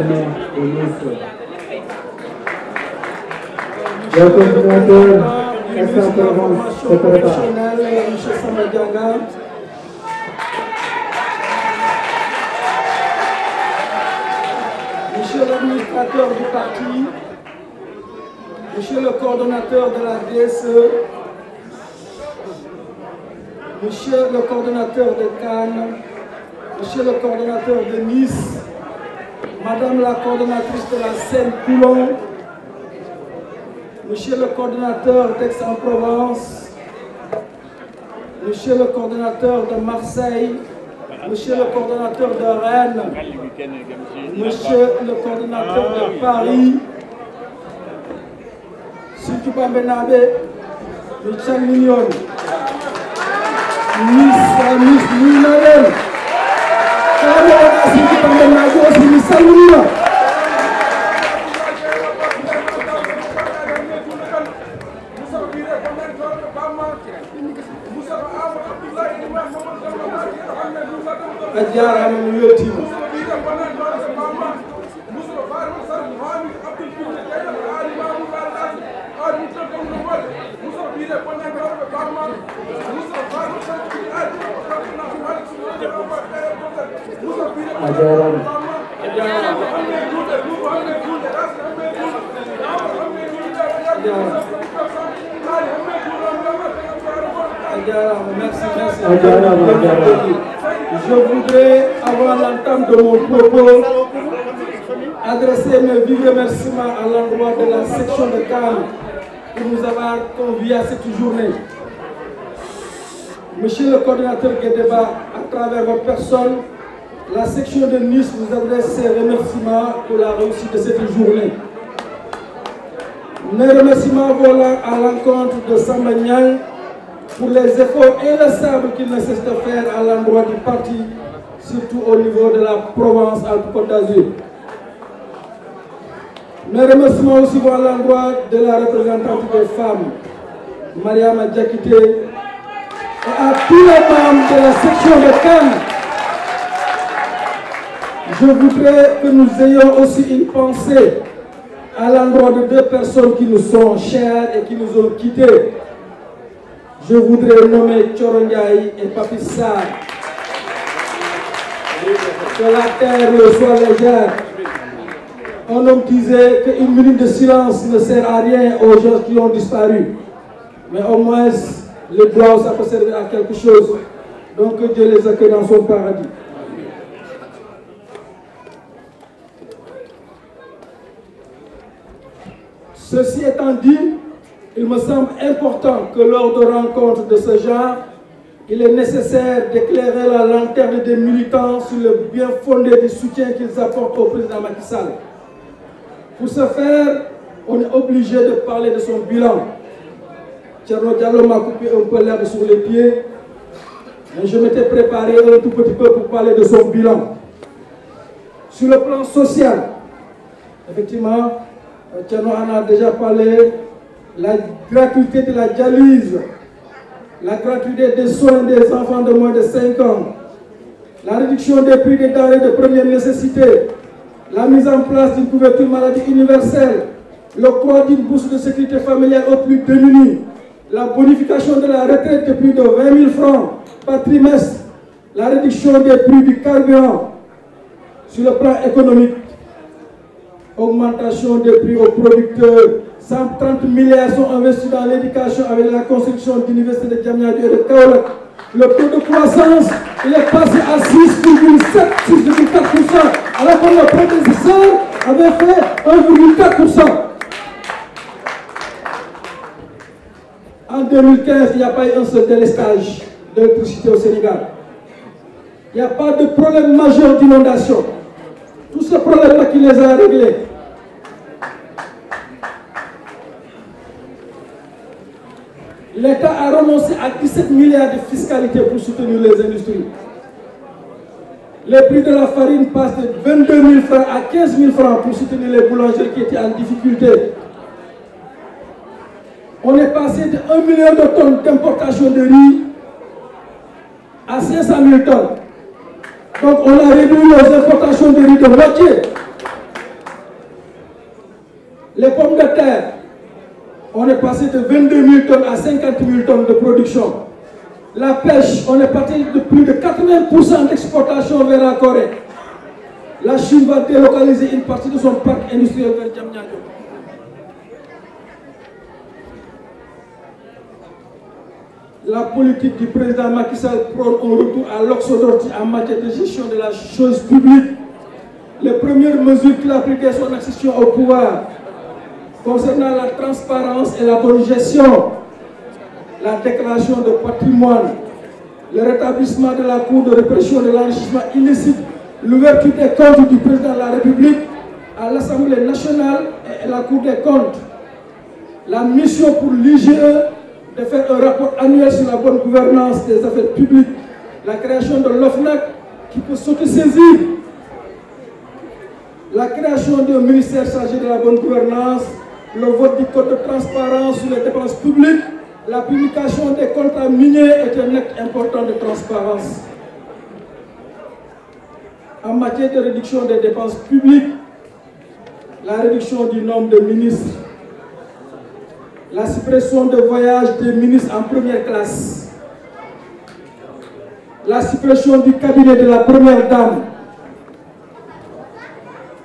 Le coordinateur Aix-en-Provence se prépare. M. Samba Dianga. Monsieur l'administrateur du parti, Monsieur le coordonnateur de la DSE, Monsieur le coordonnateur de Cannes, Monsieur le coordonnateur de Nice, Madame la coordonnatrice de la Seine-Coulon, Monsieur le coordonnateur d'Aix-en-Provence, Monsieur le coordonnateur de Marseille, Monsieur le coordonnateur de Rennes, Monsieur le coordonnateur de Paris, Siki Bambenabe, Michel Mignon, Miss Ninayen, Siki Bambenabe aussi Michel Mignon. Adjara mu yotti merci. Je voudrais, avant l'entame de mon propos, adresser mes vifs remerciements à l'endroit de la section de Cannes pour nous avoir conviés à cette journée. Monsieur le coordinateur Guédéba, à travers votre personne, la section de Nice vous adresse ses remerciements pour la réussite de cette journée. Mes remerciements vont à l'encontre de Samba Niang pour les efforts inlassables qu'il ne cesse de faire à l'endroit du parti, surtout au niveau de la Provence-Alpes-Côte d'Azur. Mes remerciements aussi vont à l'endroit de la représentante des femmes, Mariama Diakité, et à tous les membres de la section de Cannes. Je voudrais que nous ayons aussi une pensée à l'endroit de deux personnes qui nous sont chères et qui nous ont quittés. Je voudrais nommer Thioro Ndiaye et Papi Sarr. Que la terre soit légère. Un homme disait qu'une minute de silence ne sert à rien aux gens qui ont disparu. Mais au moins, le doigt, ça peut servir à quelque chose. Donc que Dieu les accueille dans son paradis. Ceci étant dit, il me semble important que lors de rencontres de ce genre, il est nécessaire d'éclairer la lanterne des militants sur le bien fondé du soutien qu'ils apportent au président Macky Sall. Pour ce faire, on est obligé de parler de son bilan. Thierno Diallo m'a coupé un peu l'herbe sur les pieds, mais je m'étais préparé un tout petit peu pour parler de son bilan. Sur le plan social, effectivement, Thierno en a déjà parlé. La gratuité de la dialyse, la gratuité des soins des enfants de moins de 5 ans, la réduction des prix des denrées de première nécessité, la mise en place d'une couverture maladie universelle, l'octroi d'une bourse de sécurité familiale aux plus démunis, la bonification de la retraite de plus de 20 000 francs par trimestre, la réduction des prix du carburant. Sur le plan économique, augmentation des prix aux producteurs, 130 milliards sont investis dans l'éducation avec la construction d'universités de Diamniadio et de Kaolack. Le taux de croissance, il est passé à 6,7, 6,4%, alors que le prédécesseur avait fait 1,4%. En 2015, il n'y a pas eu un seul délestage d'électricité au Sénégal. Il n'y a pas de problème majeur d'inondation. Tous ces problèmes-là qui les a réglés. L'État a renoncé à 17 milliards de fiscalité pour soutenir les industries. Les prix de la farine passent de 22 000 francs à 15 000 francs pour soutenir les boulangers qui étaient en difficulté. On est passé de 1 million de tonnes d'importation de riz à 500 000 tonnes. Donc on a réduit nos importations de riz de moitié. on est passé de 22 000 tonnes à 50 000 tonnes de production. La pêche, on est parti de plus de 80% d'exportation vers la Corée. La Chine va délocaliser une partie de son parc industriel vers Diamniadio. La politique du président Macky Sall prône un retour à l'orthodoxie en matière de gestion de la chose publique. Les premières mesures qu'il a prises dès son accession au pouvoir concernant la transparence et la bonne gestion, la déclaration de patrimoine, le rétablissement de la Cour de répression de l'enrichissement illicite, l'ouverture des comptes du président de la République à l'Assemblée nationale et à la Cour des comptes, la mission pour l'IGE de faire un rapport annuel sur la bonne gouvernance des affaires publiques, la création de l'OFNAC qui peut s'autosaisir, la création d'un ministère chargé de la bonne gouvernance, le vote du code de transparence sur les dépenses publiques, la publication des contrats miniers est un acte important de transparence. En matière de réduction des dépenses publiques, la réduction du nombre de ministres, la suppression de voyages des ministres en première classe, la suppression du cabinet de la première dame,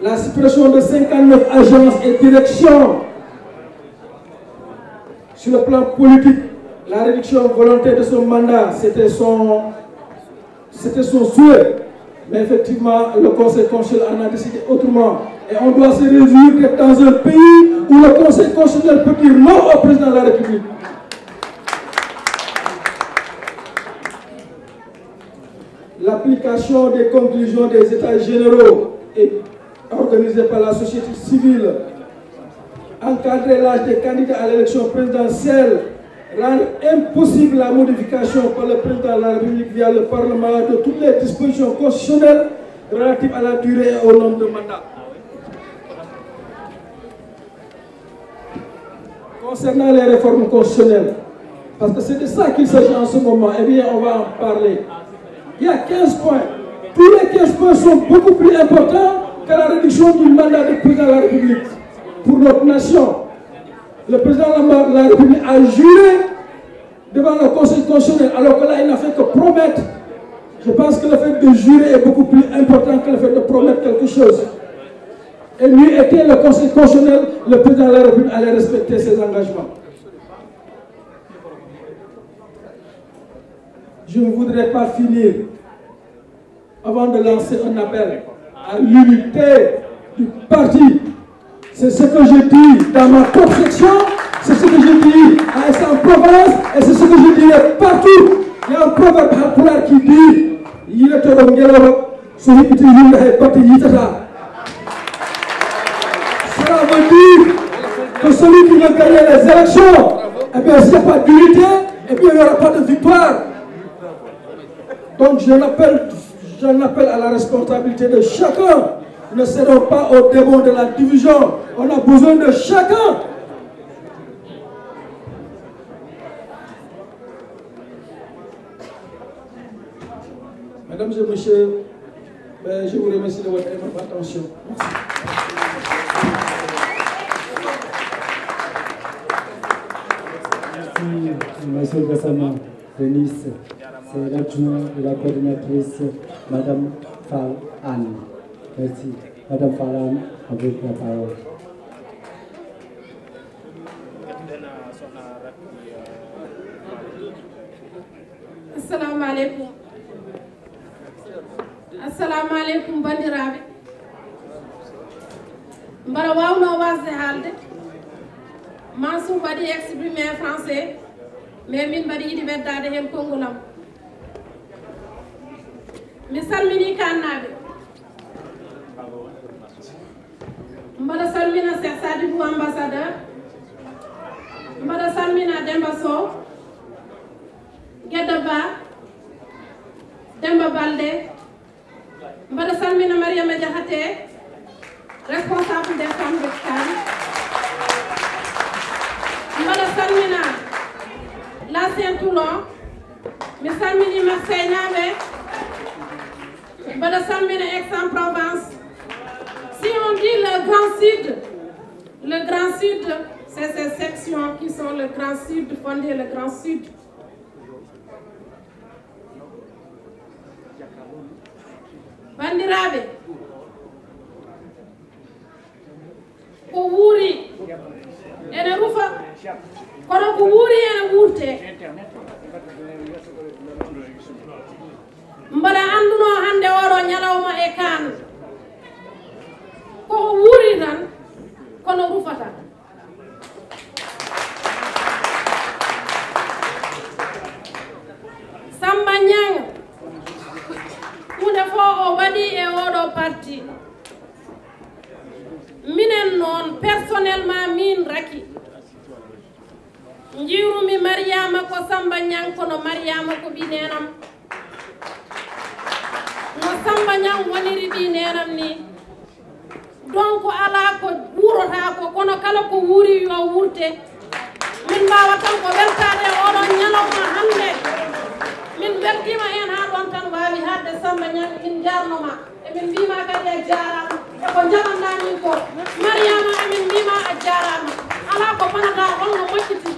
la suppression de 59 agences et directions. Sur le plan politique, la réduction volontaire de son mandat, c'était son souhait. Mais effectivement, le Conseil constitutionnel en a décidé autrement. Et on doit se réjouir d'être dans un pays où le Conseil constitutionnel peut dire non au président de la République. L'application des conclusions des États généraux est organisée par la société civile. Encadrer l'âge des candidats à l'élection présidentielle, rendre impossible la modification par le président de la République via le Parlement de toutes les dispositions constitutionnelles relatives à la durée et au nombre de mandats. Concernant les réformes constitutionnelles, parce que c'est de ça qu'il s'agit en ce moment, eh bien on va en parler. Il y a 15 points. Tous les 15 points sont beaucoup plus importants que la réduction du mandat du président de la République. Pour notre nation, le président de la République a juré devant le Conseil constitutionnel, alors que là, il n'a fait que promettre. Je pense que le fait de jurer est beaucoup plus important que le fait de promettre quelque chose. Et mieux était le Conseil constitutionnel, le président de la République allait respecter ses engagements. Je ne voudrais pas finir avant de lancer un appel à l'unité du parti. C'est ce que je dis dans ma propre section, c'est ce que je dis à Aix-en-Provence et c'est ce que je dis partout. Il y a un proverbe populaire qui dit il est Cela veut dire que celui qui veut gagner les élections, eh bien s'il n'y a pas d'unité, et puis il n'y aura pas de victoire. Donc j'en appelle à la responsabilité de chacun. Ne cédons pas au démon de la division. On a besoin de chacun. Mesdames et messieurs, je vous remercie de votre attention. Merci, Monsieur Gassama, Denis. C'est l'adjoint de la coordinatrice, Madame Fall Anne. Merci. Madame Fall Anne, avec la parole. Assalamu alaikum. Assalamu alaikum bandiraɓe. Mbara wawno wasde haalde. Mansour waɗi exprimé en français, mais min mbaɗi yiɗi weddade hen kongulam. Mi salmini kannaɓe. Mbaɗa salmina Cheikh Sadibou ambassadeur. Mbaɗa salmina Demba Sow, Guedda Ba, Demba Balde. Mbaɗa salmina Mariama Diakhaté, responsable des femmes de Kane. Mbaɗa salmina l'ancien Toulon. Mi salmini Marseille naɓe. Mbaɗa salmina Aix-en-Provence. Si on dit le Grand Sud c'est ces sections qui sont le Grand Sud, fondé le Grand Sud. Bandiraɓe, ko wuuri ene rufa, kono ko wuuri ene wuurte. Mbaɗa anduno hande oɗo ñalawma e kan koko wuuri tan kono rufata. Samba Niang hunde fo o waɗi e oɗo parti. Minen noon personnellement min Raky jiirumi Mariama ko Samba Niang kono Mariama ko ɓinenam. No Samba Niang woniri ɓinenam ni donc ala ko wuurota ko kono kala ko wuuri yo wuurte. Min mbawa tan ko weltade oɗon ñalawma hande. Min weltima hen ha ɗon tan wawi hadde Samba Niang min jarnoma emin mbima kadi a jarama eko jaɓanɗamin ko Mariama emin mbima a jarama ala ko bonata holno moƴƴiti